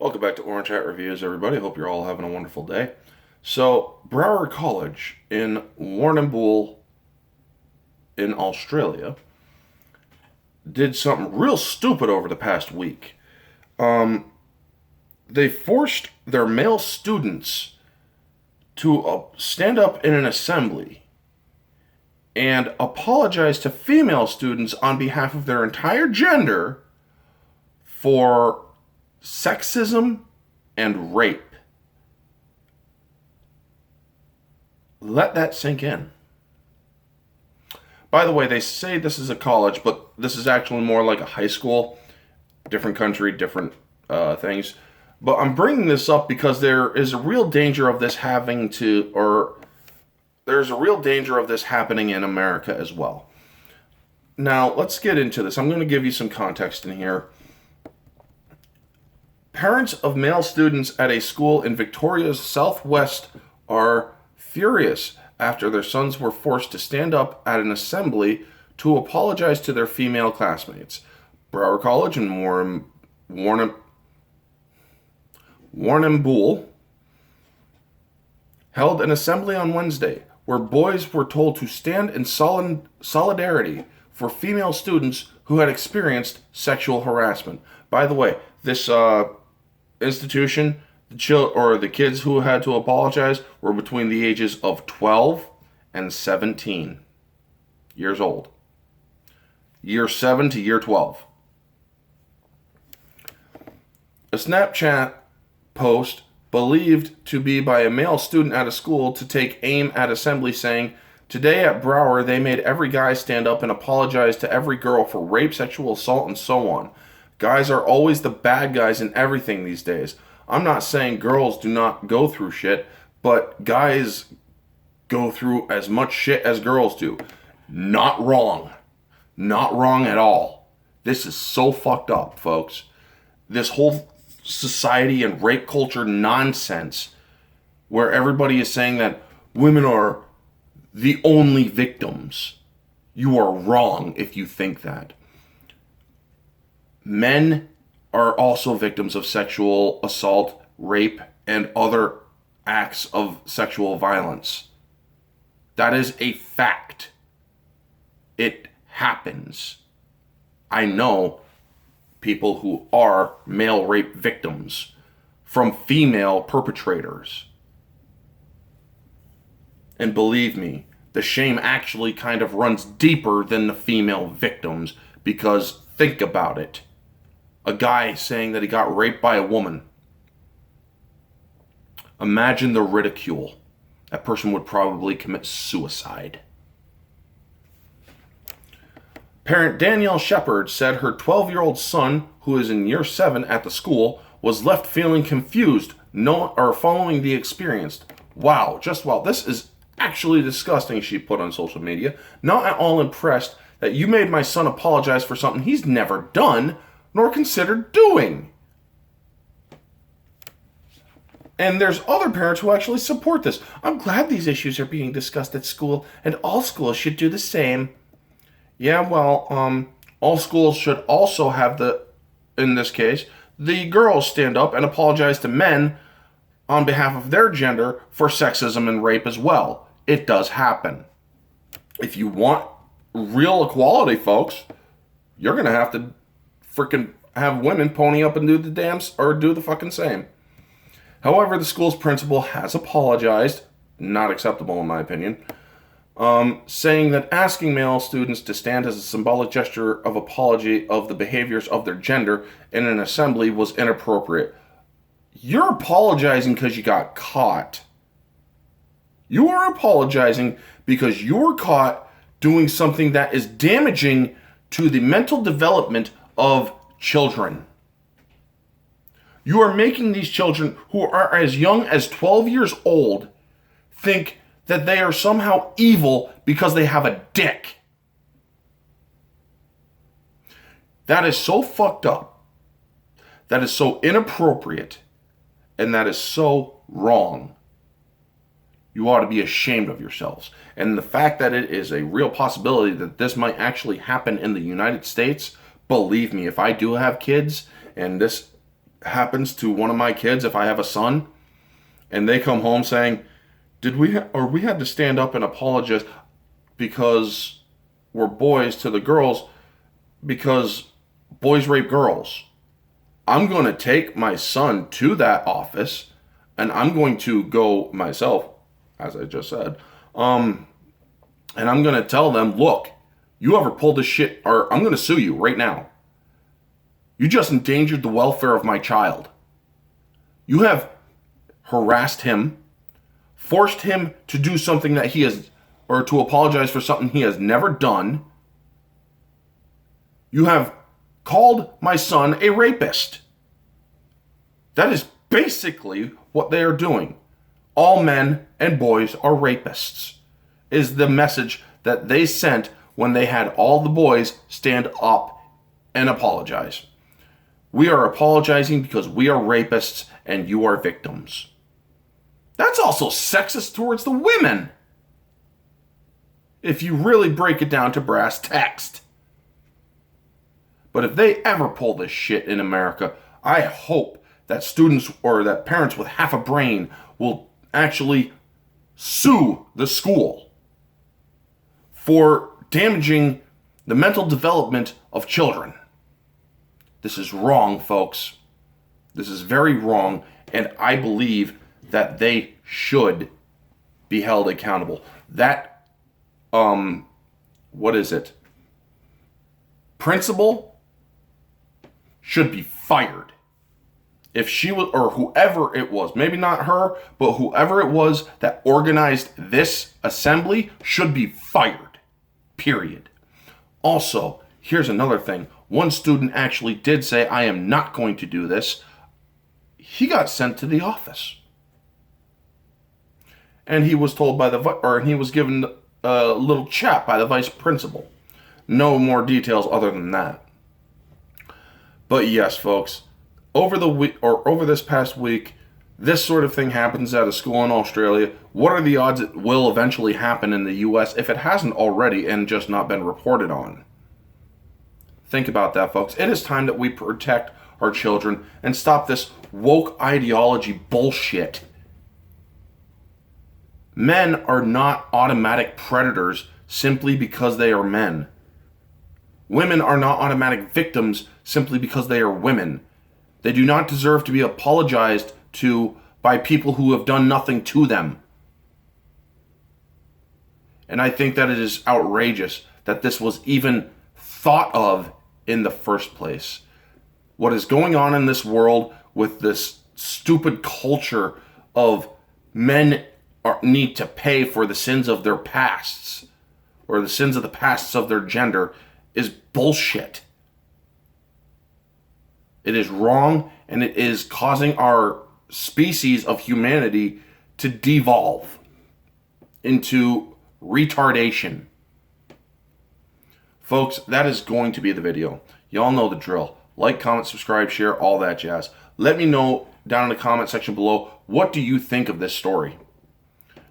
Welcome back to Orange Hat Reviews, everybody. Hope you're all having a wonderful day. So, Broward College in Warrnambool in Australia did something real stupid over the past week. They forced their male students to stand up in an assembly and apologize to female students on behalf of their entire gender for sexism and rape. Let that sink in. By the way, they say this is a college, but this is actually more like a high school. Different country, different things. But I'm bringing this up because there is a real danger of this there's a real danger of this happening in America as well. Now, let's get into this. I'm going to give you some context in here. Parents of male students at a school in Victoria's southwest are furious after their sons were forced to stand up at an assembly to apologize to their female classmates. Broward College in Warrnambool held an assembly on Wednesday where boys were told to stand in solidarity for female students who had experienced sexual harassment. By the way, this institution, the kids who had to apologize were between the ages of 12 and 17 years old. Year 7 to year 12. A Snapchat post believed to be by a male student at a school to take aim at assembly saying, "Today at Broward, they made every guy stand up and apologize to every girl for rape, sexual assault, and so on. Guys are always the bad guys in everything these days. I'm not saying girls do not go through shit, but guys go through as much shit as girls do." Not wrong. Not wrong at all. This is so fucked up, folks. This whole society and rape culture nonsense where everybody is saying that women are the only victims. You are wrong if you think that. Men are also victims of sexual assault, rape, and other acts of sexual violence. That is a fact. It happens. I know people who are male rape victims from female perpetrators. And believe me, the shame actually kind of runs deeper than the female victims, because think about it. A guy saying that he got raped by a woman. Imagine the ridicule. That person would probably commit suicide. Parent Danielle Shepard said her 12-year-old son, who is in year 7 at the school, was left feeling confused following the experience. Wow, this is actually disgusting, she put on social media. Not at all impressed that you made my son apologize for something he's never done nor considered doing. And there's other parents who actually support this. I'm glad these issues are being discussed at school, and all schools should do the same. Yeah, well, all schools should also have in this case, the girls stand up and apologize to men on behalf of their gender for sexism and rape as well. It does happen. If you want real equality, folks, you're going to have to freaking have women pony up and do the fucking same. However, the school's principal has apologized, not acceptable in my opinion, saying that asking male students to stand as a symbolic gesture of apology of the behaviors of their gender in an assembly was inappropriate. You're apologizing because you got caught. You are apologizing because you were caught doing something that is damaging to the mental development of children. You are making these children who are as young as 12 years old think that they are somehow evil because they have a dick. That is so fucked up. That is so inappropriate. And that is so wrong. You ought to be ashamed of yourselves. And the fact that it is a real possibility that this might actually happen in the United States, believe me, if I do have kids and this happens to one of my kids, if I have a son, and they come home saying, we had to stand up and apologize because we're boys to the girls because boys rape girls. I'm going to take my son to that office and I'm going to go myself, as I just said, and I'm going to tell them, look, you ever pulled this shit, or I'm going to sue you right now. You just endangered the welfare of my child. You have harassed him, forced him to do something that he has, or to apologize for something he has never done. You have called my son a rapist. That is basically what they are doing. All men and boys are rapists, is the message that they sent when they had all the boys stand up and apologize. We are apologizing because we are rapists and you are victims. That's also sexist towards the women, if you really break it down to brass tacks. But if they ever pull this shit in America, I hope that students or that parents with half a brain will actually sue the school for damaging the mental development of children. This is wrong, folks. This is very wrong, and I believe that they should be held accountable. That, principal should be fired. If she was, or whoever it was, maybe not her, but whoever it was that organized this assembly should be fired. Period. Also, here's another thing. One student actually did say, I am not going to do this. He got sent to the office. And he was told he was given a little chat by the vice principal. No more details other than that. But yes, folks, over this past week, this sort of thing happens at a school in Australia. What are the odds it will eventually happen in the US if it hasn't already and just not been reported on? Think about that, folks. It is time that we protect our children and stop this woke ideology bullshit. Men are not automatic predators simply because they are men. Women are not automatic victims simply because they are women. They do not deserve to be apologized to by people who have done nothing to them. And I think that it is outrageous that this was even thought of in the first place. What is going on in this world with this stupid culture of men need to pay for the sins of their pasts, or the sins of the pasts of their gender, is bullshit. It is wrong, and it is causing our species of humanity to devolve into retardation. Folks, that is going to be the video. Y'all know the drill. Like, comment, subscribe, share, all that jazz. Let me know down in the comment section below, what do you think of this story?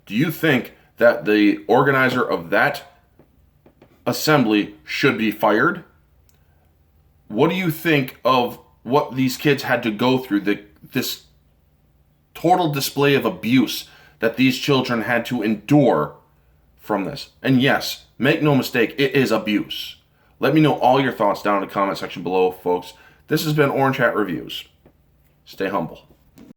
Do you think that the organizer of that assembly should be fired? What do you think of what these kids had to go through, this total display of abuse that these children had to endure from this? And yes, make no mistake, it is abuse. Let me know all your thoughts down in the comment section below, folks. This has been Orange Hat Reviews. Stay humble.